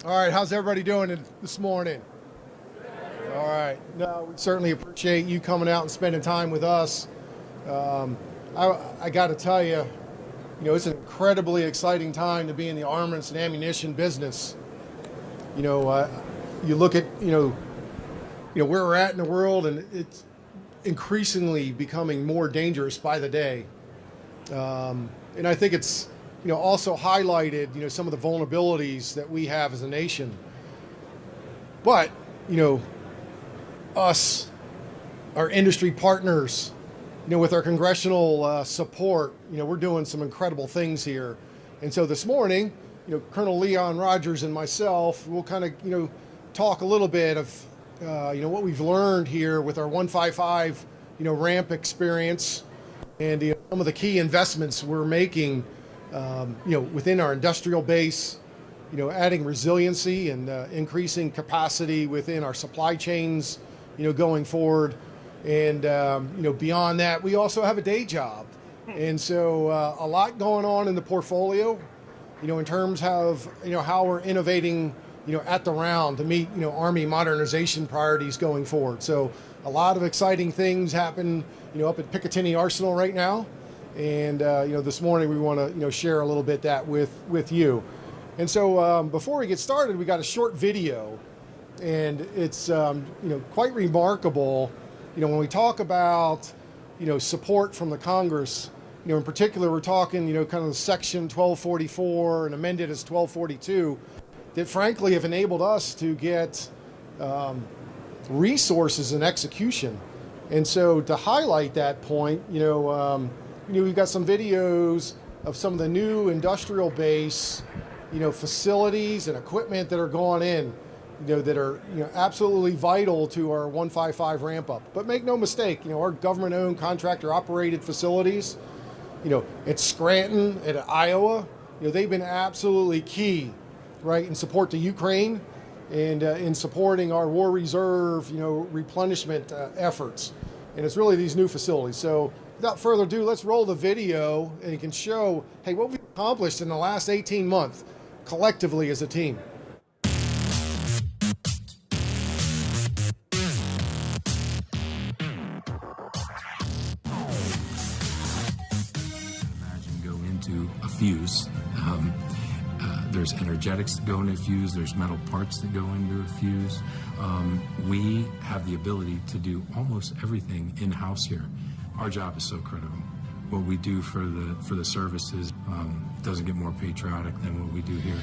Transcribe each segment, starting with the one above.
All right, how's everybody doing this morning? All right. No, we certainly appreciate you coming out and spending time with us. Um, I got to tell you, it's an incredibly exciting time to be in the armaments and ammunition business. You look at, where we're at in the world, and it's increasingly becoming more dangerous by the day. And I think it's, also highlighted, some of the vulnerabilities that we have as a nation. But, us, our industry partners, with our congressional support, we're doing some incredible things here. And so this morning, Colonel Leon Rogers and myself will kind of, talk a little bit of, what we've learned here with our 155, ramp experience and some of the key investments we're making, within our industrial base, adding resiliency and increasing capacity within our supply chains, going forward. And, beyond that, we also have a day job. And so a lot going on in the portfolio, in terms of, how we're innovating, at the round to meet, Army modernization priorities going forward. So a lot of exciting things happen, up at Picatinny Arsenal right now. And, this morning we want to, share a little bit that with you. And so before we get started, we got a short video, and it's, quite remarkable, when we talk about, support from the Congress, in particular, we're talking, kind of Section 1244 and amended as 1242 that frankly have enabled us to get resources and execution. And so to highlight that point, we've got some videos of some of the new industrial base, facilities and equipment that are going in, that are, absolutely vital to our 155 ramp up. But make no mistake, our government owned contractor operated facilities, at Scranton, at Iowa, they've been absolutely key, right, in support to Ukraine and in supporting our war reserve, replenishment efforts. And it's really these new facilities. So without further ado, let's roll the video and you can show, hey, what we've accomplished in the last 18 months collectively as a team. Imagine go into a fuse. There's energetics that go into a fuse. There's metal parts that go into a fuse. We have the ability to do almost everything in-house here. Our job is so critical. What we do for the services doesn't get more patriotic than what we do here.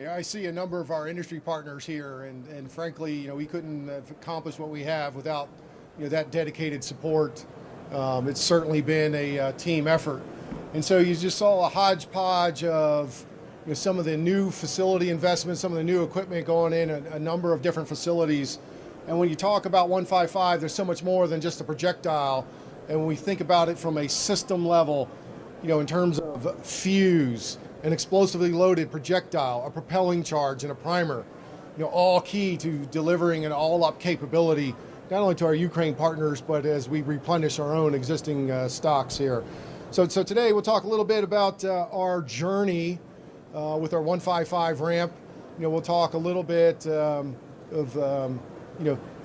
Yeah, I see a number of our industry partners here, and frankly, we couldn't have accomplished what we have without, that dedicated support. It's certainly been a team effort, and so you just saw a hodgepodge of, some of the new facility investments, some of the new equipment going in, a number of different facilities. And when you talk about 155, there's so much more than just a projectile. And when we think about it from a system level, in terms of fuse, an explosively loaded projectile, a propelling charge, and a primer, all key to delivering an all-up capability, not only to our Ukraine partners, but as we replenish our own existing stocks here. So today we'll talk a little bit about our journey with our 155 ramp. We'll talk a little bit of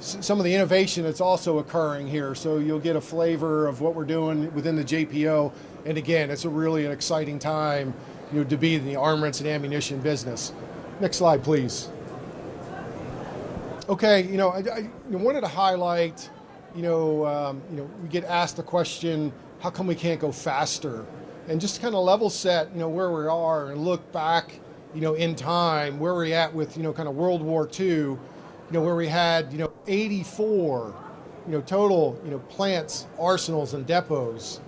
some of the innovation that's also occurring here. So you'll get a flavor of what we're doing within the JPO. And again, it's really an exciting time, to be in the armaments and ammunition business. Next slide, please. Okay, I wanted to highlight, we get asked the question, how come we can't go faster? And just kind of level set, where we are and look back, in time, where we're at with, kind of World War II, where we had, 84, total, plants, arsenals, and depots.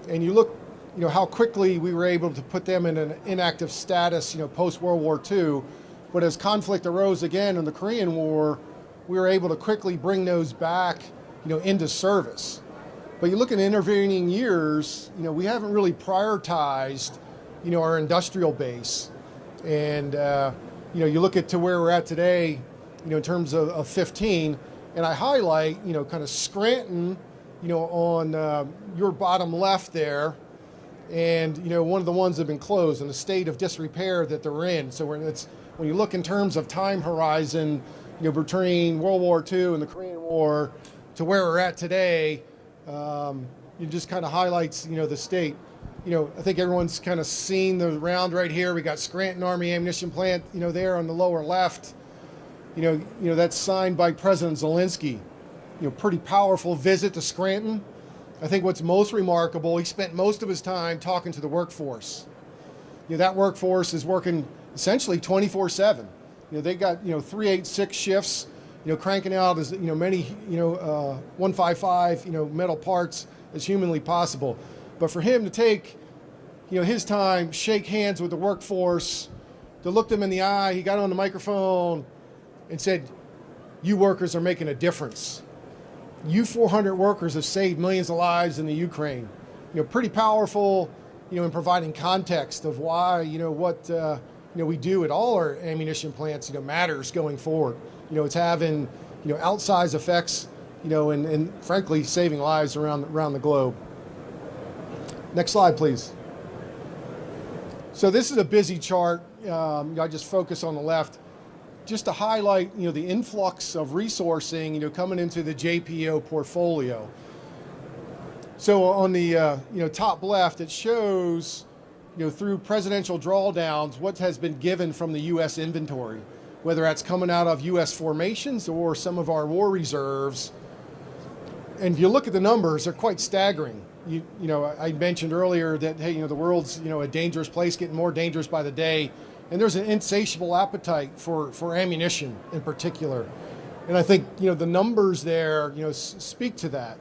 And you look, how quickly we were able to put them in an inactive status, post-World War II. But as conflict arose again in the Korean War, we were able to quickly bring those back, into service. But you look at intervening years, we haven't really prioritized, our industrial base. And, you look at to where we're at today, in terms of 15, and I highlight, kind of Scranton, on your bottom left there, and, one of the ones that have been closed in the state of disrepair that they're in. So when you look in terms of time horizon, between World War II and the Korean War to where we're at today, it just kind of highlights, the state. I think everyone's kind of seen the round right here. We got Scranton Army Ammunition Plant, there on the lower left. That's signed by President Zelensky. Pretty powerful visit to Scranton. I think what's most remarkable, he spent most of his time talking to the workforce. That workforce is working essentially 24/7. They got 3-8-6 shifts. Cranking out as many 155 metal parts as humanly possible. But for him to take his time, shake hands with the workforce, to look them in the eye, he got on the microphone and said, "You workers are making a difference. You 400 workers have saved millions of lives in the Ukraine." Pretty powerful, in providing context of why, what, we do at all our ammunition plants, matters going forward. It's having, outsized effects, and frankly, saving lives around the globe. Next slide, please. So this is a busy chart. I just focus on the left, just to highlight, the influx of resourcing, coming into the JPO portfolio. So on the, top left, it shows, through presidential drawdowns, what has been given from the U.S. inventory, whether that's coming out of U.S. formations or some of our war reserves. And if you look at the numbers, they're quite staggering. I mentioned earlier that, hey, the world's, a dangerous place, getting more dangerous by the day. And there's an insatiable appetite for ammunition in particular. And I think, the numbers there, speak to that.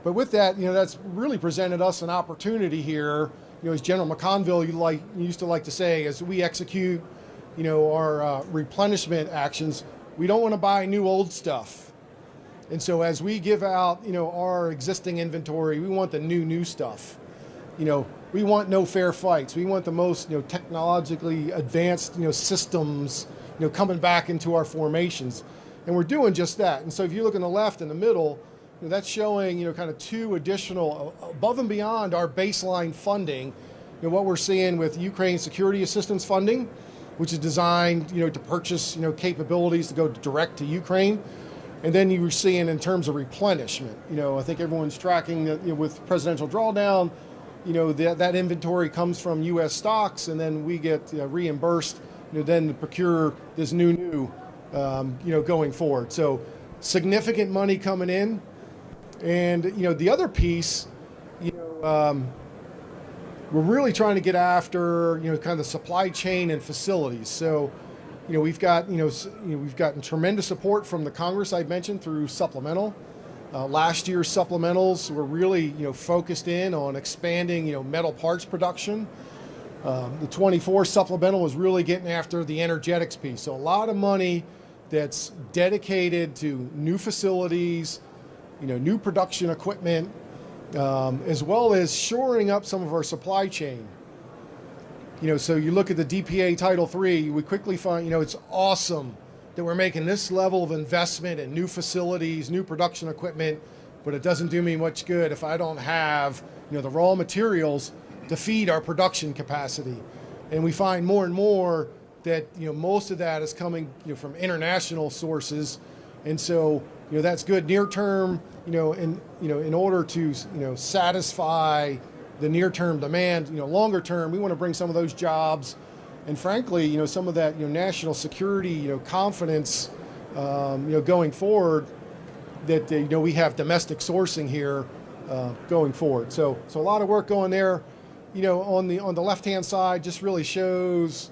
But with that, that's really presented us an opportunity here, as General McConville used to like to say, as we execute, our replenishment actions, we don't want to buy new old stuff. And so as we give out, our existing inventory, we want the new stuff. We want no fair fights. We want the most, technologically advanced, systems, coming back into our formations. And we're doing just that. And so if you look on the left and the middle, that's showing, kind of two additional, above and beyond our baseline funding, what we're seeing with Ukraine security assistance funding, which is designed, to purchase, capabilities to go direct to Ukraine. And then you were seeing in terms of replenishment, I think everyone's tracking that, with presidential drawdown, that inventory comes from U.S. stocks, and then we get reimbursed, then to procure this new, going forward. So significant money coming in. And, the other piece, we're really trying to get after, kind of the supply chain and facilities. So, we've got, we've gotten tremendous support from the Congress I mentioned through supplemental. Last year's supplementals were really, focused in on expanding, metal parts production. The 24 supplemental was really getting after the energetics piece. So a lot of money that's dedicated to new facilities, new production equipment, as well as shoring up some of our supply chain. So you look at the DPA Title III, we quickly find, it's awesome that we're making this level of investment in new facilities, new production equipment, but it doesn't do me much good if I don't have, the raw materials to feed our production capacity. And we find more and more that, most of that is coming, from international sources. And so, that's good near term, in order to, satisfy the near term demand, longer term, we want to bring some of those jobs and frankly, some of that, national security, confidence, going forward that, we have domestic sourcing here going forward. So a lot of work going there. On the left-hand side just really shows,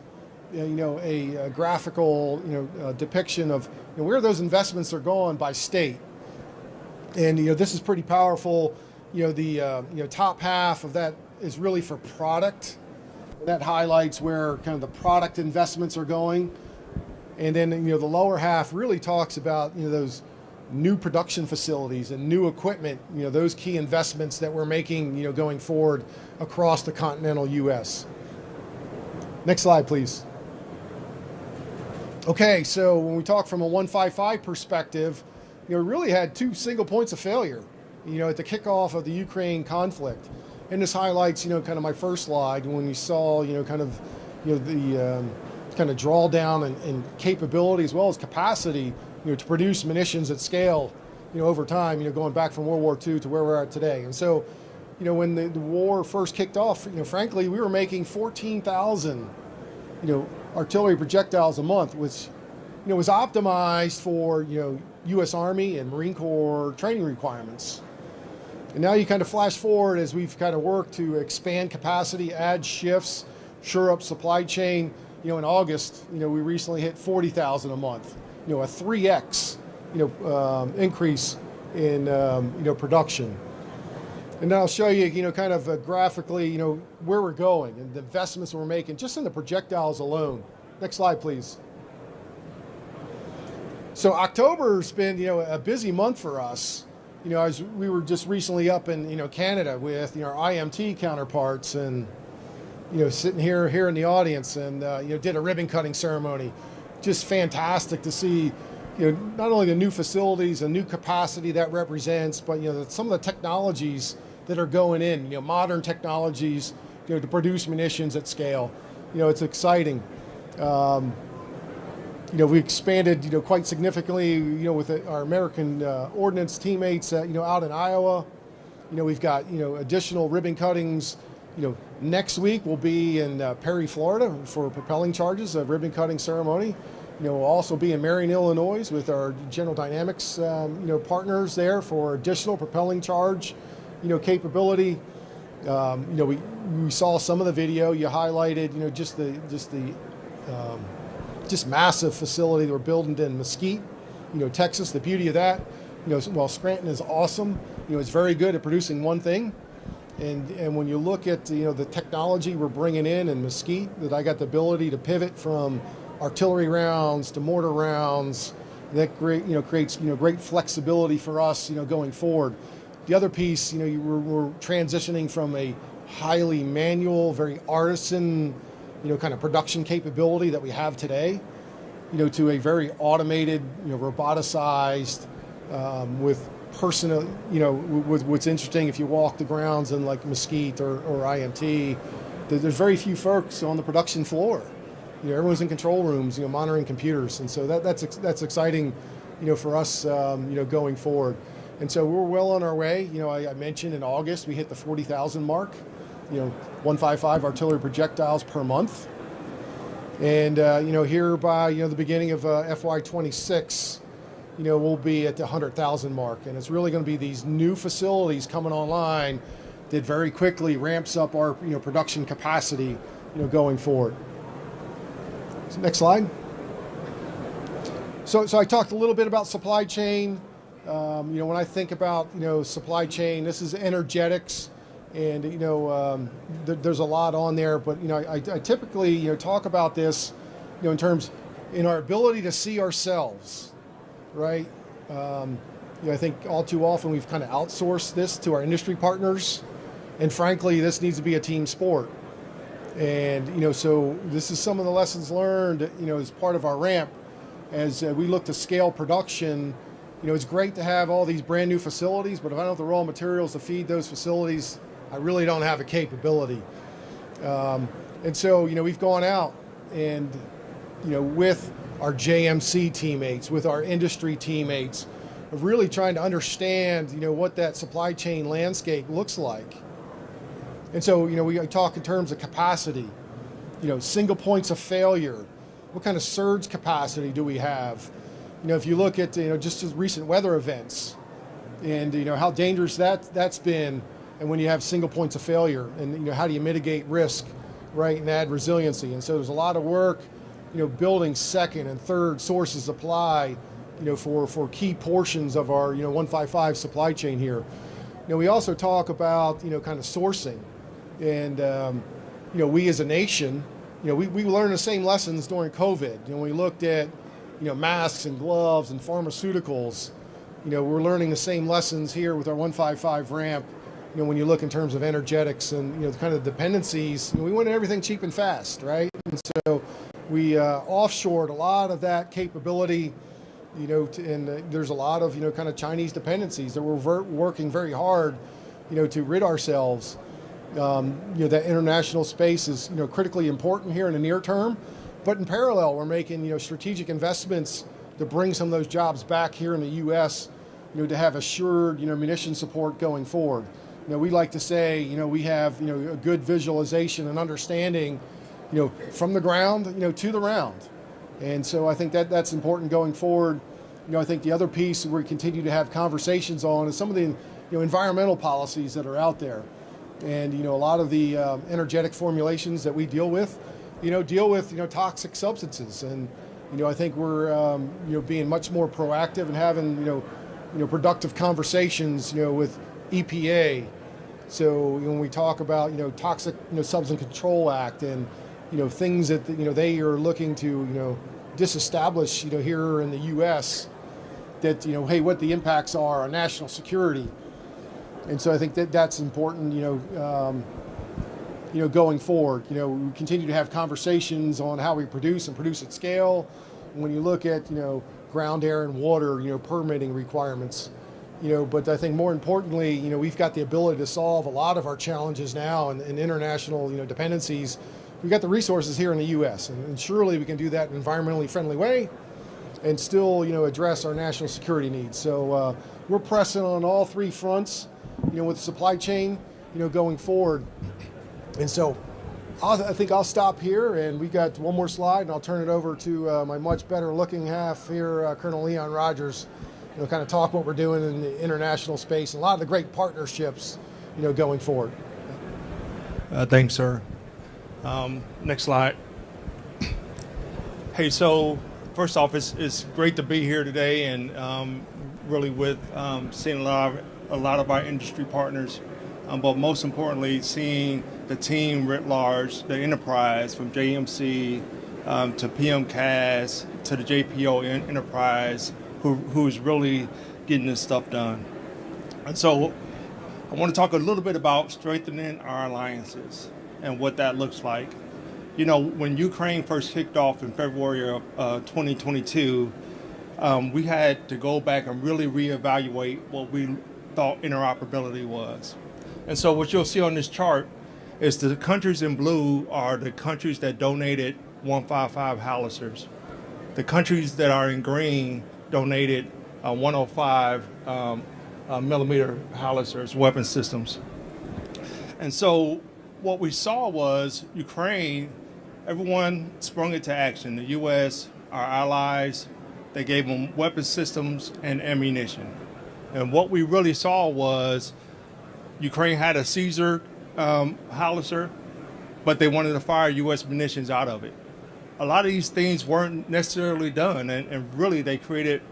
a graphical, depiction of where those investments are going by state. And, this is pretty powerful. The top half of that is really for product. That highlights where kind of the product investments are going. And then, the lower half really talks about, those new production facilities and new equipment, those key investments that we're making, going forward across the continental U.S. Next slide, please. Okay, so when we talk from a 155 perspective, we really had two single points of failure, at the kickoff of the Ukraine conflict. And this highlights, kind of my first slide when you saw, the kind of drawdown and capability as well as capacity, to produce munitions at scale, over time, going back from World War II to where we're at today. And so, when the war first kicked off, frankly, we were making 14,000, artillery projectiles a month, which, was optimized for, U.S. Army and Marine Corps training requirements. And now you kind of flash forward as we've kind of worked to expand capacity, add shifts, shore up supply chain. In August, we recently hit 40,000 a month, a 3x, increase in, production. And then I'll show you, kind of graphically, where we're going and the investments we're making just in the projectiles alone. Next slide, please. So October's been, a busy month for us. As we were just recently up in, Canada with, our IMT counterparts and, sitting here in the audience and, did a ribbon cutting ceremony. Just fantastic to see, not only the new facilities and new capacity that represents, but, some of the technologies that are going in, modern technologies, to produce munitions at scale. It's exciting. We expanded, quite significantly, with our American ordnance teammates, out in Iowa. We've got, additional ribbon cuttings. Next week we'll be in Perry, Florida for propelling charges, a ribbon cutting ceremony. We'll also be in Marion, Illinois with our General Dynamics, partners there for additional propelling charge, capability. We saw some of the video you highlighted, just massive facility that we're building in Mesquite, Texas. The beauty of that, while Scranton is awesome, it's very good at producing one thing. And when you look at, the technology we're bringing in Mesquite, that I got the ability to pivot from artillery rounds to mortar rounds, that creates, great flexibility for us, going forward. The other piece, we're transitioning from a highly manual, very artisan, kind of production capability that we have today, to a very automated, roboticized, with personal, what's interesting, if you walk the grounds in like Mesquite or IMT, there's very few folks on the production floor. Everyone's in control rooms, monitoring computers. And so that's exciting, for us, going forward. And so we're well on our way. I mentioned in August, we hit the 40,000 mark. 155 artillery projectiles per month. And, here by, the beginning of FY26, we'll be at the 100,000 mark. And it's really going to be these new facilities coming online that very quickly ramps up our production capacity going forward. So next slide. So I talked a little bit about supply chain. When I think about supply chain, this is energetics, and there's a lot on there. But I typically talk about this in terms in our ability to see ourselves, right? I think all too often we've kind of outsourced this to our industry partners, and frankly, this needs to be a team sport. And so this is some of the lessons learned as part of our ramp as we look to scale production. It's great to have all these brand new facilities, but if I don't have the raw materials to feed those facilities, I really don't have a capability. And so we've gone out and with our JMC teammates, with our industry teammates, of really trying to understand what that supply chain landscape looks like. And so we talk in terms of capacity, single points of failure. What kind of surge capacity do we have? If you look at just recent weather events, and how dangerous that's been, and when you have single points of failure, and how do you mitigate risk, right, and add resiliency. And so there's a lot of work, building second and third sources of supply, for key portions of our 155 supply chain here. We also talk about kind of sourcing, and we as a nation, we learned the same lessons during COVID. When we looked at masks and gloves and pharmaceuticals, we're learning the same lessons here with our 155 ramp. When you look in terms of energetics and kind of dependencies, we wanted everything cheap and fast, right? And so we offshored a lot of that capability, and there's a lot of kind of Chinese dependencies that we're working very hard, to rid ourselves. That international space is critically important here in the near term, but in parallel, we're making strategic investments to bring some of those jobs back here in the U.S. To have assured munition support going forward. We like to say we have a good visualization and understanding from the ground to the round, and so I think that's important going forward. I think the other piece we continue to have conversations on is some of the environmental policies that are out there. And a lot of the energetic formulations that we deal with toxic substances, and I think we're being much more proactive and having productive conversations with EPA. So when we talk about Toxic Substance Control Act and things that they are looking to disestablish here in the U.S. that hey, what the impacts are on national security. And so I think that's important, going forward. We continue to have conversations on how we produce and produce at scale. And when you look at, ground, air, and water, permitting requirements, but I think more importantly, we've got the ability to solve a lot of our challenges now and international, dependencies. We've got the resources here in the U.S. and surely we can do that in an environmentally friendly way and still, address our national security needs. So we're pressing on all three fronts. With supply chain, going forward. And so I think I'll stop here, and we got one more slide, and I'll turn it over to my much better looking half here, Colonel Leon Rogers, kind of talk what we're doing in the international space and a lot of the great partnerships, going forward. Thanks, sir. Next slide. Hey, so first off, it's great to be here today, and really with seeing a lot of our industry partners, but most importantly, seeing the team writ large, the enterprise from JMC to PMCAS to the JPO enterprise, who is really getting this stuff done. And so I want to talk a little bit about strengthening our alliances and what that looks like. When Ukraine first kicked off in February of 2022, we had to go back and really reevaluate what we thought interoperability was. And so what you'll see on this chart is the countries in blue are the countries that donated 155 howitzers. The countries that are in green donated 105 millimeter howitzers, weapon systems. And so what we saw was Ukraine, everyone sprung into action. The U.S., our allies, they gave them weapon systems and ammunition. And what we really saw was Ukraine had a Caesar howitzer, but they wanted to fire U.S. munitions out of it. A lot of these things weren't necessarily done, and really they created,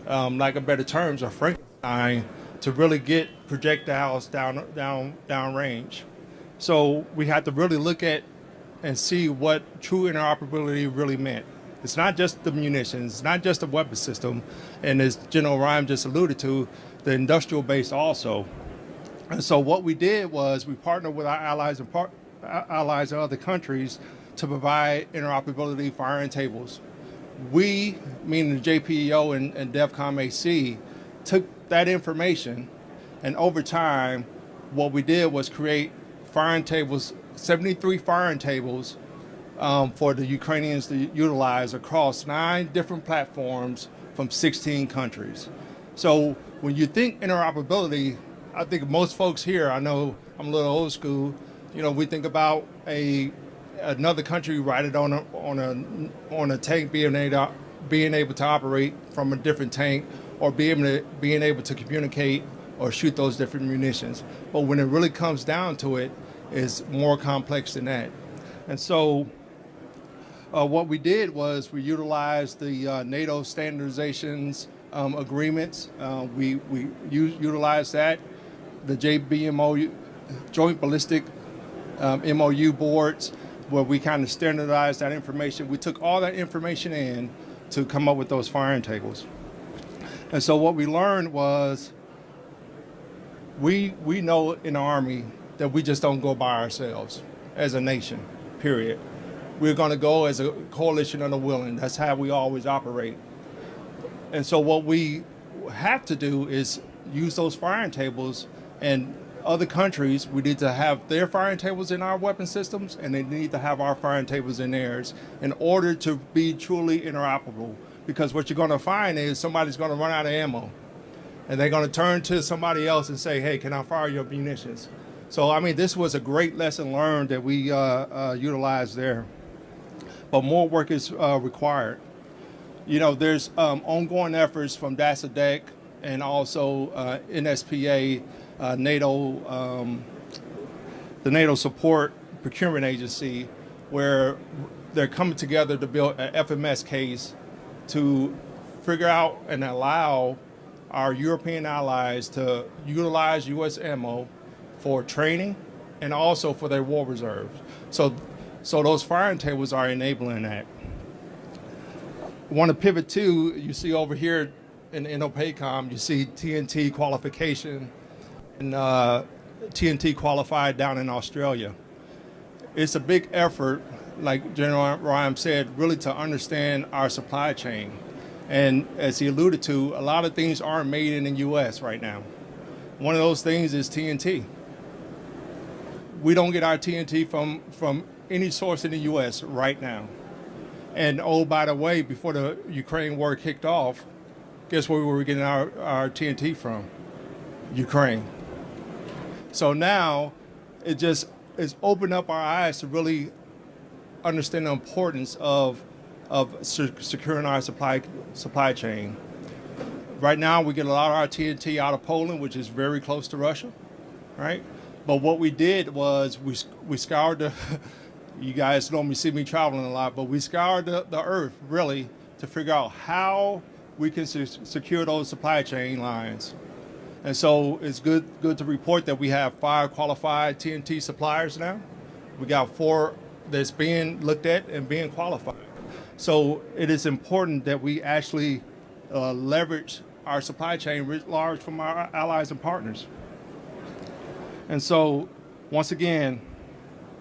like a better terms, a Frankenstein to really get projectiles down range. So we had to really look at and see what true interoperability really meant. It's not just the munitions, it's not just the weapon system, and as General Ryan just alluded to, the industrial base also. And so what we did was we partnered with our allies in other countries to provide interoperability firing tables. We, meaning the JPEO and DEFCOM AC, took that information, and over time, what we did was create firing tables, 73 firing tables for the Ukrainians to utilize across 9 different platforms from 16 countries. So when you think interoperability, I think most folks here, I know I'm a little old school, we think about another country riding on a tank being able to operate from a different tank, or being able to communicate or shoot those different munitions. But when it really comes down to it, it's more complex than that. And so what we did was we utilized the NATO standardizations agreements. We utilized that, the JBMO, Joint Ballistic MOU boards, where we kind of standardized that information. We took all that information in to come up with those firing tables. And so what we learned was we know in the Army that we just don't go by ourselves as a nation, period. We're going to go as a coalition of the willing. That's how we always operate. And so what we have to do is use those firing tables, and other countries, we need to have their firing tables in our weapon systems, and they need to have our firing tables in theirs in order to be truly interoperable. Because what you're going to find is somebody's going to run out of ammo, and they're going to turn to somebody else and say, hey, can I fire your munitions? So, I mean, this was a great lesson learned that we utilized there. But more work is required. There's ongoing efforts from DASA-DEC and also NSPA, NATO, the NATO Support Procurement Agency, where they're coming together to build an FMS case to figure out and allow our European allies to utilize U.S. ammo for training and also for their war reserves. So those firing tables are enabling that. I want to pivot to, you see over here in INDOPACOM, you see TNT qualification and TNT qualified down in Australia. It's a big effort, like General Ryan said, really to understand our supply chain. And as he alluded to, a lot of things aren't made in the U.S. right now. One of those things is TNT. We don't get our TNT from any source in the U.S. right now. And oh, by the way, before the Ukraine war kicked off, guess where we were getting our TNT from? Ukraine. So now it's opened up our eyes to really understand the importance of securing our supply chain. Right now, we get a lot of our TNT out of Poland, which is very close to Russia, right? But what we did was we scoured the, you guys normally see me traveling a lot, but we scoured the earth, really, to figure out how we can secure those supply chain lines. And so it's good to report that we have 5 qualified TNT suppliers now. We got 4 that's being looked at and being qualified. So it is important that we actually leverage our supply chain writ large from our allies and partners. And so, once again,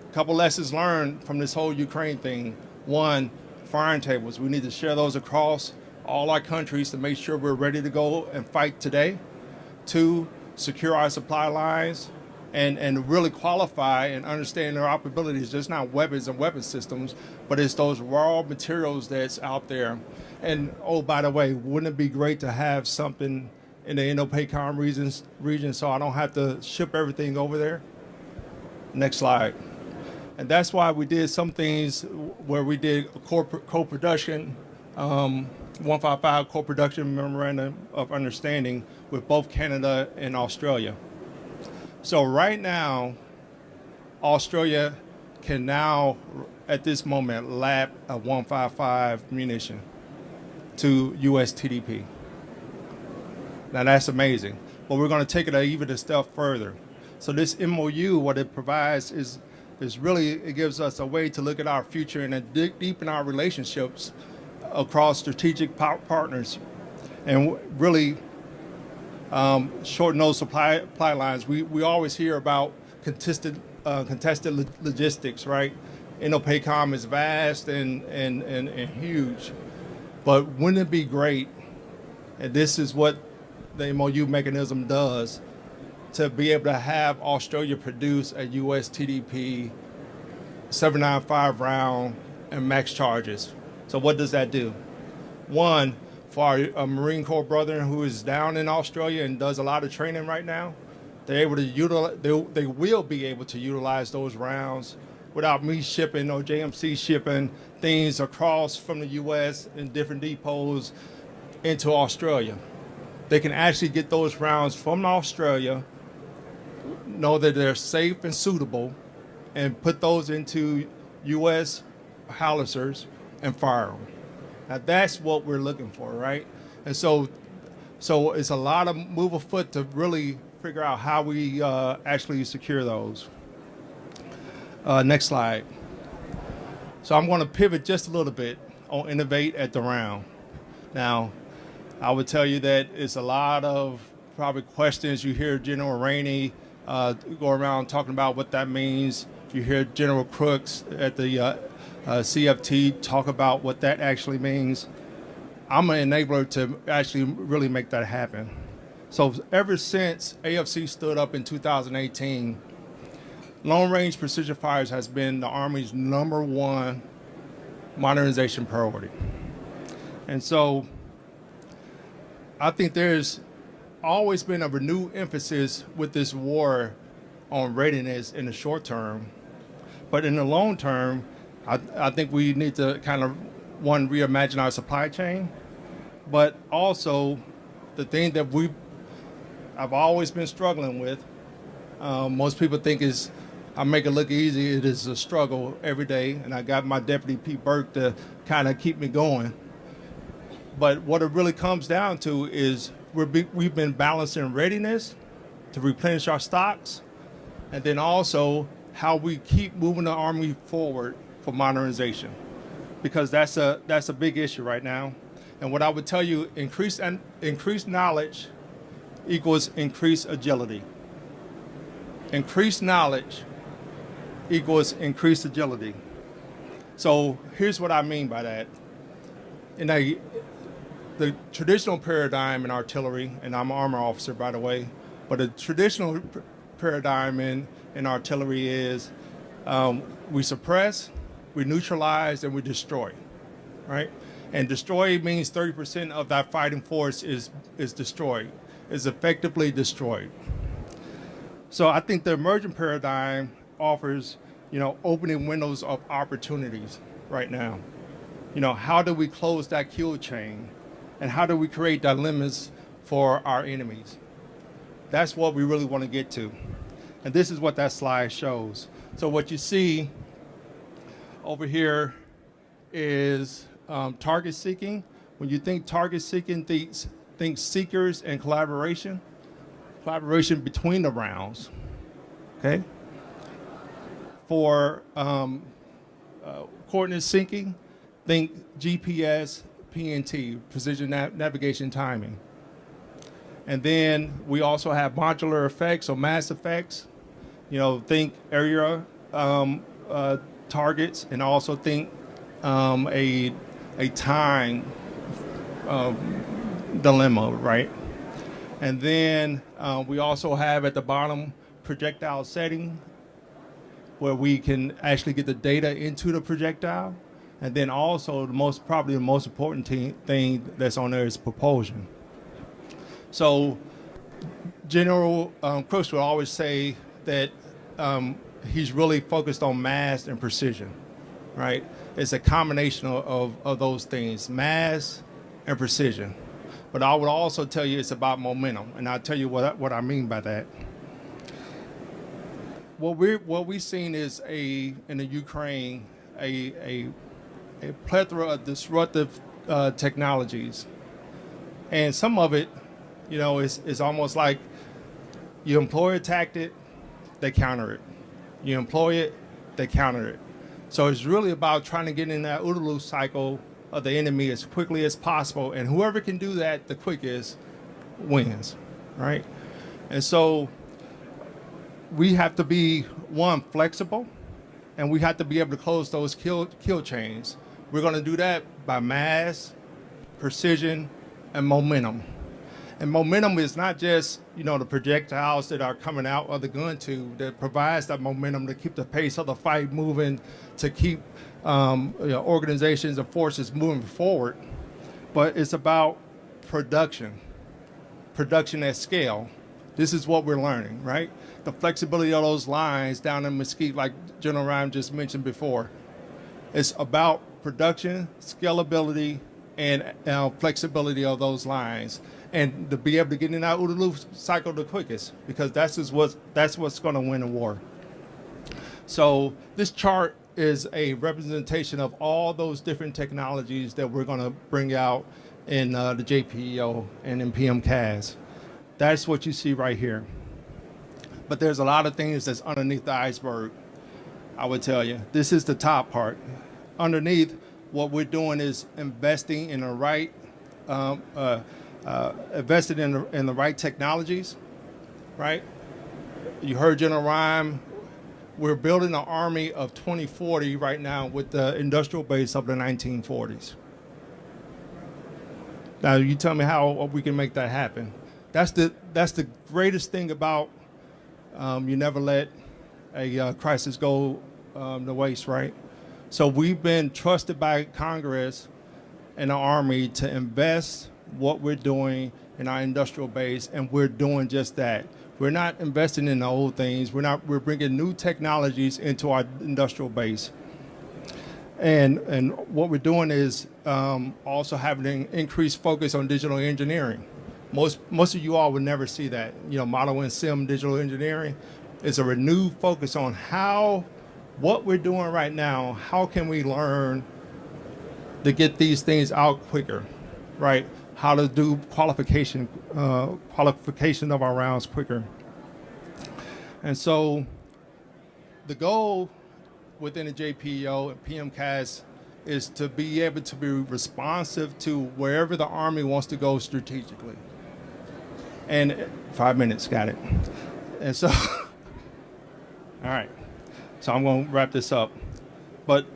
a couple lessons learned from this whole Ukraine thing. 1, firing tables. We need to share those across all our countries to make sure we're ready to go and fight today. 2, secure our supply lines and really qualify and understand their operability. It's just not weapons and weapon systems, but it's those raw materials that's out there. And oh, by the way, wouldn't it be great to have something in the INDOPACOM region so I don't have to ship everything over there? Next slide. And that's why we did some things where we did co-production, 155 co-production memorandum of understanding with both Canada and Australia. So right now, Australia can now, at this moment, lap a 155 munition to U.S. TDP. Now that's amazing, but we're going to take it even a step further. So this MOU, what it provides is really, it gives us a way to look at our future and deepen our relationships across strategic partners, and really shorten those supply lines. We always hear about contested logistics, right? INDOPACOM is vast and huge, but wouldn't it be great, and this is what the MOU mechanism does, to be able to have Australia produce a U.S. TDP 795 round and max charges. So what does that do? One, for our Marine Corps brother who is down in Australia and does a lot of training right now, they're able to utilize, they will be able to utilize those rounds without me shipping or JMC shipping things across from the U.S. in different depots into Australia. They can actually get those rounds from Australia, know that they're safe and suitable, and put those into U.S. howitzers and fire them. Now that's what we're looking for, right? And so it's a lot of move afoot to really figure out how we actually secure those. Next slide. So I'm going to pivot just a little bit on innovate at the round. Now, I would tell you that it's a lot of probably questions. You hear General Rainey go around talking about what that means. You hear General Crooks at the CFT talk about what that actually means. I'm an enabler to actually really make that happen. So ever since AFC stood up in 2018, long-range precision fires has been the Army's #1 modernization priority. And so I think there's always been a renewed emphasis with this war on readiness in the short term. But in the long term, I think we need to kind of, one, reimagine our supply chain, but also the thing that I've always been struggling with, most people think is, I make it look easy, it is a struggle every day, and I got my Deputy Pete Burke to kind of keep me going. But what it really comes down to is we've been balancing readiness to replenish our stocks, and then also how we keep moving the Army forward for modernization, because that's a big issue right now. And what I would tell you, increased knowledge equals increased agility. Increased knowledge equals increased agility. So here's what I mean by that. In the traditional paradigm in artillery, and I'm an armor officer, by the way, but the traditional paradigm in artillery is we suppress, we neutralize, and we destroy, right? And destroy means 30% of that fighting force is destroyed, is effectively destroyed. So I think the emergent paradigm offers, opening windows of opportunities right now. How do we close that kill chain? And how do we create dilemmas for our enemies? That's what we really want to get to. And this is what that slide shows. So what you see over here is target seeking. When you think target seeking, think seekers and collaboration between the rounds, okay? For coordinate syncing, think GPS, PNT, precision navigation timing. And then we also have modular effects or mass effects. Think area targets, and also think a time dilemma, right? And then we also have at the bottom projectile setting, where we can actually get the data into the projectile. And then also probably the most important thing that's on there is propulsion. So General Crooks will always say that he's really focused on mass and precision, right? It's a combination of those things, mass and precision. But I would also tell you it's about momentum, and I'll tell you what I mean by that. what we've seen is in the Ukraine a plethora of disruptive technologies, and some of it, is almost like you employ a tactic, they counter it. You employ it, they counter it. So it's really about trying to get in that OODA loop cycle of the enemy as quickly as possible, and whoever can do that the quickest wins, right? And so we have to be, one, flexible, and we have to be able to close those kill chains. We're going to do that by mass, precision, and momentum. And momentum is not just, the projectiles that are coming out of the gun tube that provides that momentum to keep the pace of the fight moving, to keep organizations and forces moving forward. But it's about production at scale. This is what we're learning, right? The flexibility of those lines down in Mesquite, like General Rhyme just mentioned before. It's about production, scalability, and flexibility of those lines, and to be able to get in that OODA loop cycle the quickest, because that's what's going to win a war. So this chart is a representation of all those different technologies that we're going to bring out in the JPEO and in PMCAS. That's what you see right here. But there's a lot of things that's underneath the iceberg, I would tell you. This is the top part. Underneath, what we're doing is investing in the right, invested in the right technologies, right? You heard General Rhyme. We're building an army of 2040 right now with the industrial base of the 1940s. Now, you tell me how we can make that happen. That's the greatest thing about you never let a crisis go to waste, right? So we've been trusted by Congress and the Army to invest what we're doing in our industrial base, and we're doing just that. We're not investing in the old things. We're bringing new technologies into our industrial base. And what we're doing is also having an increased focus on digital engineering. Most of you all would never see that. Model and sim digital engineering is a renewed focus on what we're doing right now, how can we learn to get these things out quicker, right? How to do qualification of our rounds quicker. And so the goal within the JPEO and PMCAS is to be able to be responsive to wherever the Army wants to go strategically. And 5 minutes, got it. And so, all right. So I'm going to wrap this up. But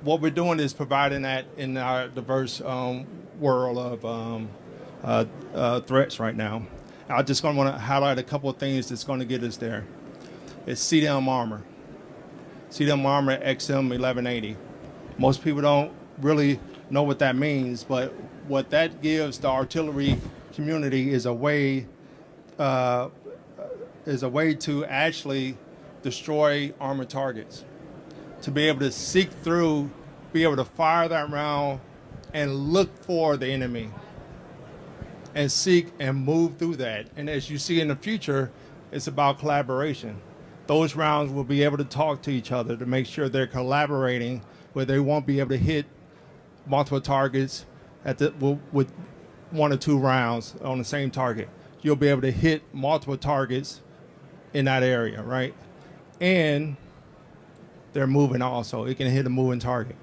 what we're doing is providing that in our diverse world of threats right now. I just going to want to highlight a couple of things that's going to get us there. It's CDM armor. CDM armor XM 1180. Most people don't really know what that means, but what that gives the artillery community is a way to actually destroy armored targets, to be able to seek through, be able to fire that round and look for the enemy and seek and move through that. And as you see in the future, it's about collaboration. Those rounds will be able to talk to each other to make sure they're collaborating, where they won't be able to hit multiple targets with 1 or 2 rounds on the same target. You'll be able to hit multiple targets in that area, right? And they're moving also. It can hit a moving target.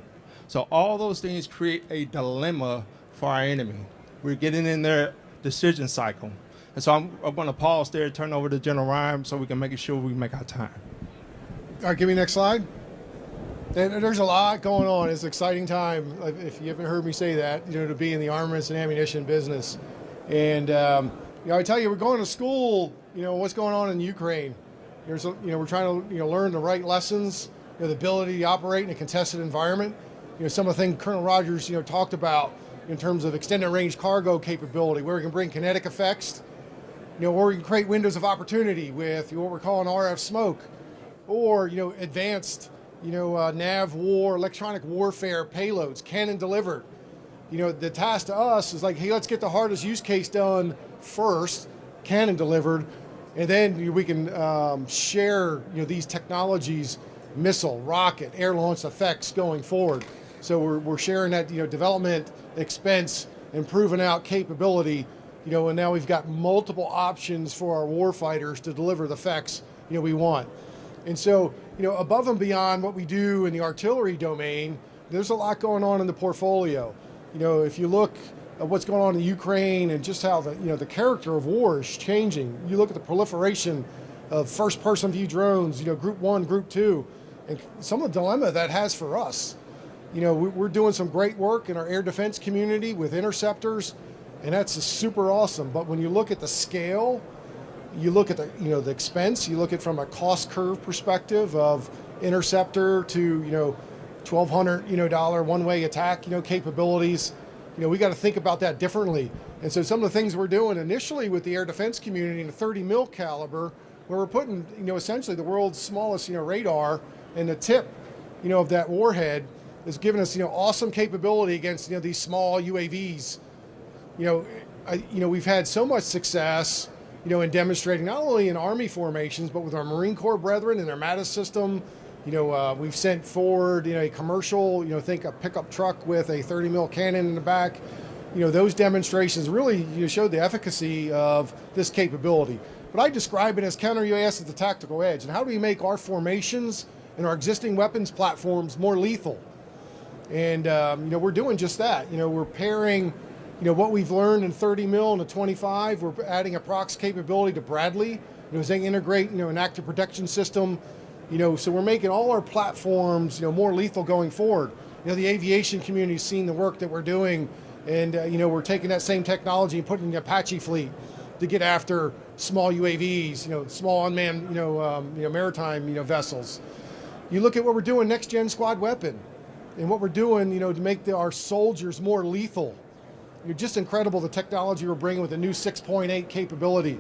So all those things create a dilemma for our enemy. We're getting in their decision cycle. And so I'm going to pause there, turn over to General Rhyme so we can make sure we make our time. All right, give me the next slide. And there's a lot going on. It's an exciting time, if you haven't heard me say that, to be in the armaments and ammunition business. And, I tell you, we're going to school, what's going on in Ukraine. We're trying to, learn the right lessons, the ability to operate in a contested environment. Some of the things Colonel Rogers, talked about in terms of extended range cargo capability, where we can bring kinetic effects, or we can create windows of opportunity with what we're calling RF smoke, or, advanced, nav war, electronic warfare payloads, cannon delivered. The task to us is like, hey, let's get the hardest use case done first, cannon delivered, And then we can share these technologies, missile, rocket, air launch effects going forward. So we're sharing that development expense and proven out capability, and now we've got multiple options for our warfighters to deliver the effects we want. And so above and beyond what we do in the artillery domain, there's a lot going on in the portfolio. If you look at what's going on in Ukraine and just how the character of war is changing, you look at the proliferation of first-person view drones, Group 1, Group 2, and some of the dilemma that has for us. We're doing some great work in our air defense community with interceptors, and that's super awesome. But when you look at the scale, you look at the expense, you look at from a cost curve perspective of interceptor to $1,200 one-way attack capabilities. We got to think about that differently. And so some of the things we're doing initially with the air defense community in the 30 mil caliber, where we're putting essentially the world's smallest radar and the tip of that warhead, is giving us awesome capability against these small UAVs. We've had so much success in demonstrating not only in Army formations but with our Marine Corps brethren and their MATIS system. We've sent forward a commercial, think a pickup truck with a 30 mil cannon in the back. Those demonstrations really showed the efficacy of this capability. But I describe it as counter UAS at the tactical edge. And how do we make our formations and our existing weapons platforms more lethal? And we're doing just that. We're pairing what we've learned in 30 mil and the 25. We're adding a prox capability to Bradley as they integrate an active protection system. So we're making all our platforms more lethal going forward. The aviation community's seen the work that we're doing, and we're taking that same technology and putting in the Apache fleet to get after small UAVs, small unmanned maritime vessels. You look at what we're doing next gen squad weapon. And what we're doing, to make our soldiers more lethal. Just incredible the technology we're bringing with the new 6.8 capability,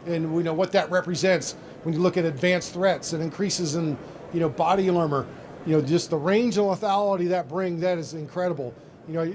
and we know what that represents when you look at advanced threats and increases in, body armor. Just the range and lethality that is incredible.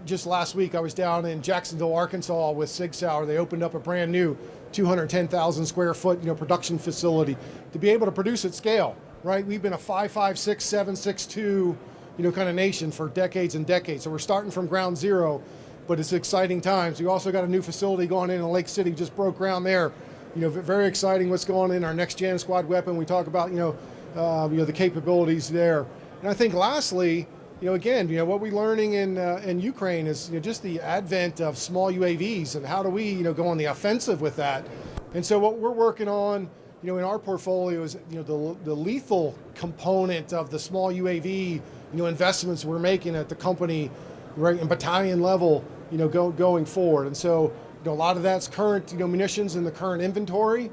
Just last week I was down in Jacksonville, Arkansas with Sig Sauer. They opened up a brand new 210,000 square foot, production facility to be able to produce at scale. Right? We've been a 5.56, 7.62. Kind of nation for decades and decades. So we're starting from ground zero, but it's exciting times. We also got a new facility going in Lake City, just broke ground there. Very exciting what's going on in our next gen squad weapon. We talk about, the capabilities there. And I think lastly, again, what we're learning in Ukraine is just the advent of small UAVs and how do we, go on the offensive with that. And so what we're working on, in our portfolio is, the lethal component of the small UAV investments we're making at the company, right, in battalion level, going forward. And so, a lot of that's current, munitions in the current inventory.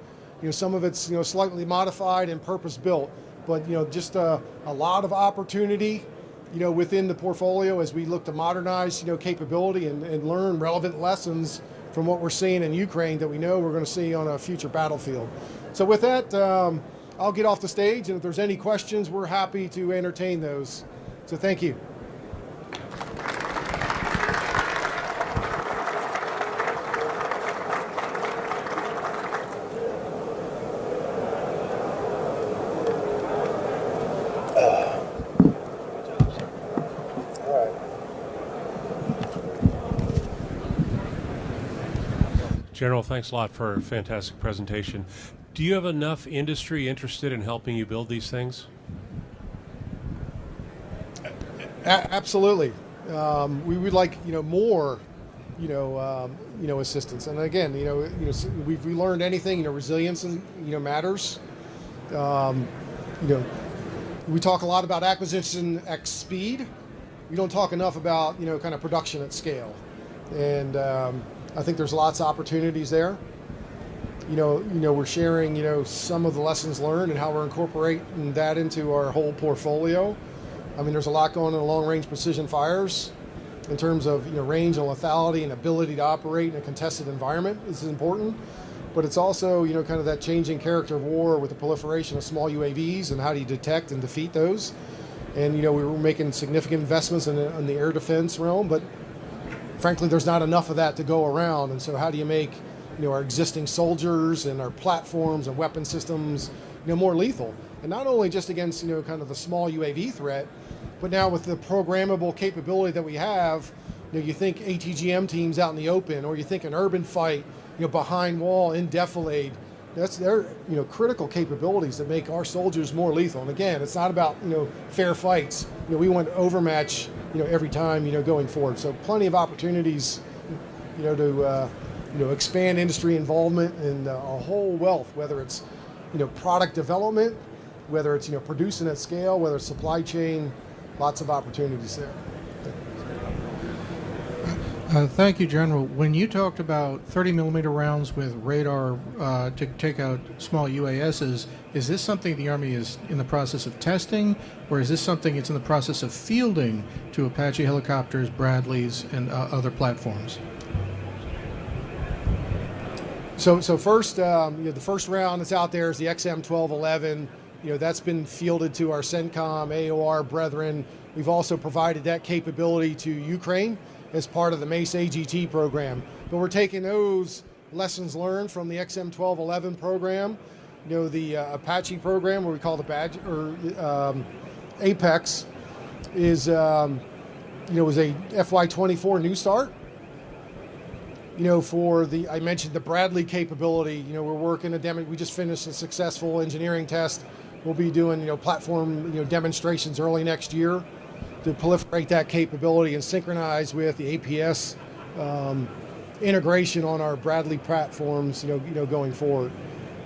Some of it's, slightly modified and purpose built. But, just a lot of opportunity, within the portfolio as we look to modernize, capability and learn relevant lessons from what we're seeing in Ukraine that we know we're going to see on a future battlefield. So with that, I'll get off the stage, and if there's any questions, we're happy to entertain those. So thank you. General, thanks a lot for a fantastic presentation. Do you have enough industry interested in helping you build these things? Absolutely. We would like, more, assistance. And again, we've learned anything, resilience and, matters. We talk a lot about acquisition at speed. We don't talk enough about, kind of production at scale. And I think there's lots of opportunities there. We're sharing, some of the lessons learned and how we're incorporating that into our whole portfolio. I mean, there's a lot going on in long-range precision fires in terms of range and lethality and ability to operate in a contested environment. This is important, but it's also kind of that changing character of war with the proliferation of small UAVs and how do you detect and defeat those. And we were making significant investments in the air defense realm, but frankly, there's not enough of that to go around. And so how do you make our existing soldiers and our platforms and weapon systems, more lethal. And not only just against, kind of the small UAV threat, but now with the programmable capability that we have, you think ATGM teams out in the open, or you think an urban fight, behind wall in defilade. That's their, critical capabilities that make our soldiers more lethal. And again, it's not about, fair fights. We want to overmatch, every time, going forward. So plenty of opportunities, to expand industry involvement and a whole wealth, whether it's, product development, whether it's, producing at scale, whether it's supply chain, lots of opportunities there. Thank you, General. When you talked about 30 millimeter rounds with radar to take out small UASs, is this something the Army is in the process of testing, or is this something it's in the process of fielding to Apache helicopters, Bradleys, and other platforms? So first, the first round that's out there is the XM1211. That's been fielded to our CENTCOM, AOR brethren. We've also provided that capability to Ukraine as part of the MACE AGT program. But we're taking those lessons learned from the XM1211 program, the Apache program, what we call the Badger, or Apex, is was a FY24 new start. For I mentioned the Bradley capability. We're working we just finished a successful engineering test. We'll be doing platform demonstrations early next year to proliferate that capability and synchronize with the APS integration on our Bradley platforms, going forward.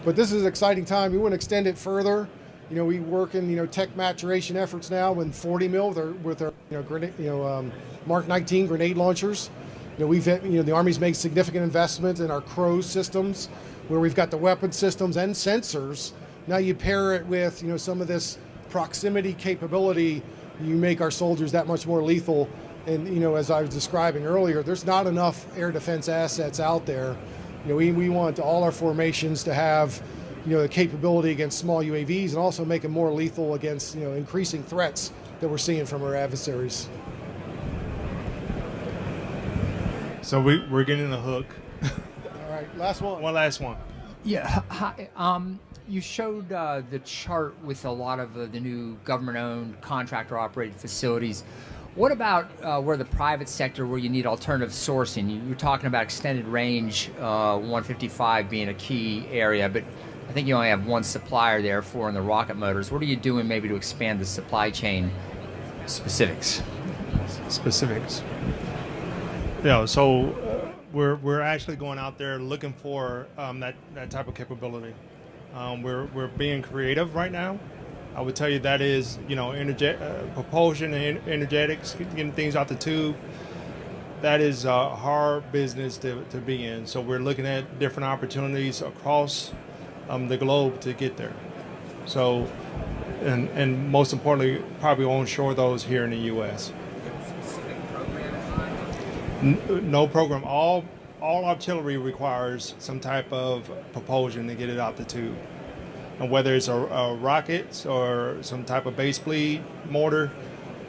But this is an exciting time. We want to extend it further. We work in tech maturation efforts now with 40 mil with our grenade, Mark 19 grenade launchers. The Army's made significant investments in our CROWS systems, where we've got the weapon systems and sensors. Now you pair it with some of this proximity capability. You make our soldiers that much more lethal. And, as I was describing earlier, there's not enough air defense assets out there. We want all our formations to have, the capability against small UAVs, and also make them more lethal against, increasing threats that we're seeing from our adversaries. So we're getting the hook. All right, last one. One last one. Yeah. Hi. You showed the chart with a lot of the new government-owned, contractor-operated facilities. What about where the private sector, where you need alternative sourcing? You were talking about extended range, 155 being a key area, but I think you only have one supplier there for in the rocket motors. What are you doing maybe to expand the supply chain specifics? Yeah, so we're actually going out there looking for that type of capability. We're being creative right now. I would tell you that is, propulsion and energetics, getting things out the tube. That is a hard business to be in. So we're looking at different opportunities across the globe to get there. So, and most importantly, probably onshore those here in the U.S. No program. All artillery requires some type of propulsion to get it out the tube. And whether it's a rocket or some type of base bleed mortar,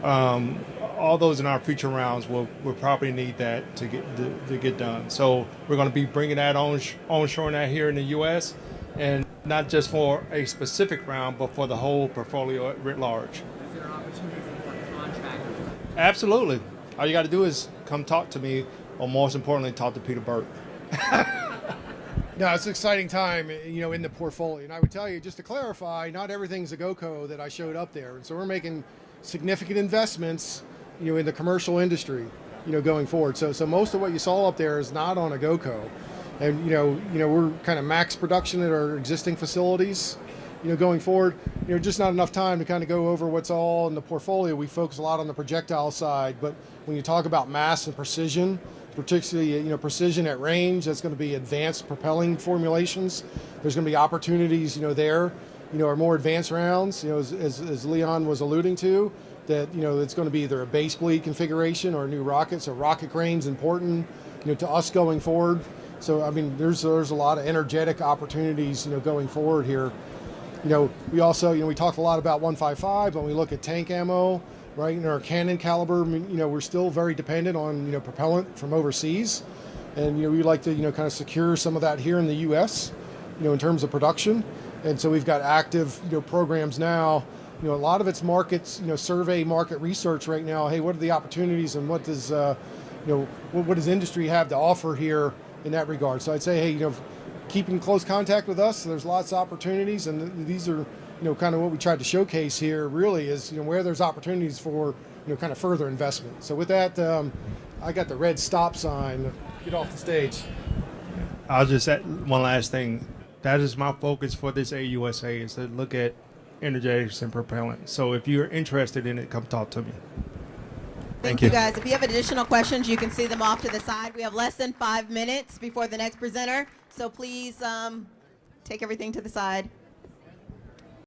all those in our future rounds will probably need that to get done. So we're going to be bringing that onshore that here in the U.S. and not just for a specific round, but for the whole portfolio writ large. Is there an opportunity for more contractors? Absolutely. All you got to do is come talk to me, or most importantly, talk to Peter Burke. No, it's an exciting time, in the portfolio. And I would tell you, just to clarify, not everything's a GoCo that I showed up there. And so we're making significant investments, in the commercial industry, going forward. So most of what you saw up there is not on a GoCo. And, we're kind of max production at our existing facilities, going forward. Just not enough time to kind of go over what's all in the portfolio. We focus a lot on the projectile side, but when you talk about mass and precision, particularly, precision at range, that's going to be advanced propelling formulations. There's going to be opportunities, there, our more advanced rounds, as Leon was alluding to, that, it's going to be either a base bleed configuration or new rockets. So rocket crane's important, to us going forward. So, I mean, there's a lot of energetic opportunities, going forward here. We also, we talked a lot about 155, when we look at tank ammo, right, in our cannon caliber, we're still very dependent on, propellant from overseas. and we'd like to kind of secure some of that here in the U.S. In terms of production. And so we've got active programs now. A lot of it's markets, survey market research right now. Hey, what are the opportunities, and what does what does industry have to offer here in that regard? So I'd say, hey, keep in close contact with us. There's lots of opportunities, and these are kind of what we tried to showcase here. Really is where there's opportunities for kind of further investment. So with that, I got the red stop sign. Get off the stage. I'll just add one last thing. That is my focus for this AUSA, is to look at energetics and propellant. So if you're interested in it, come talk to me. Thank you, guys. If you have additional questions, you can see them off to the side. We have less than 5 minutes before the next presenter, so please take everything to the side.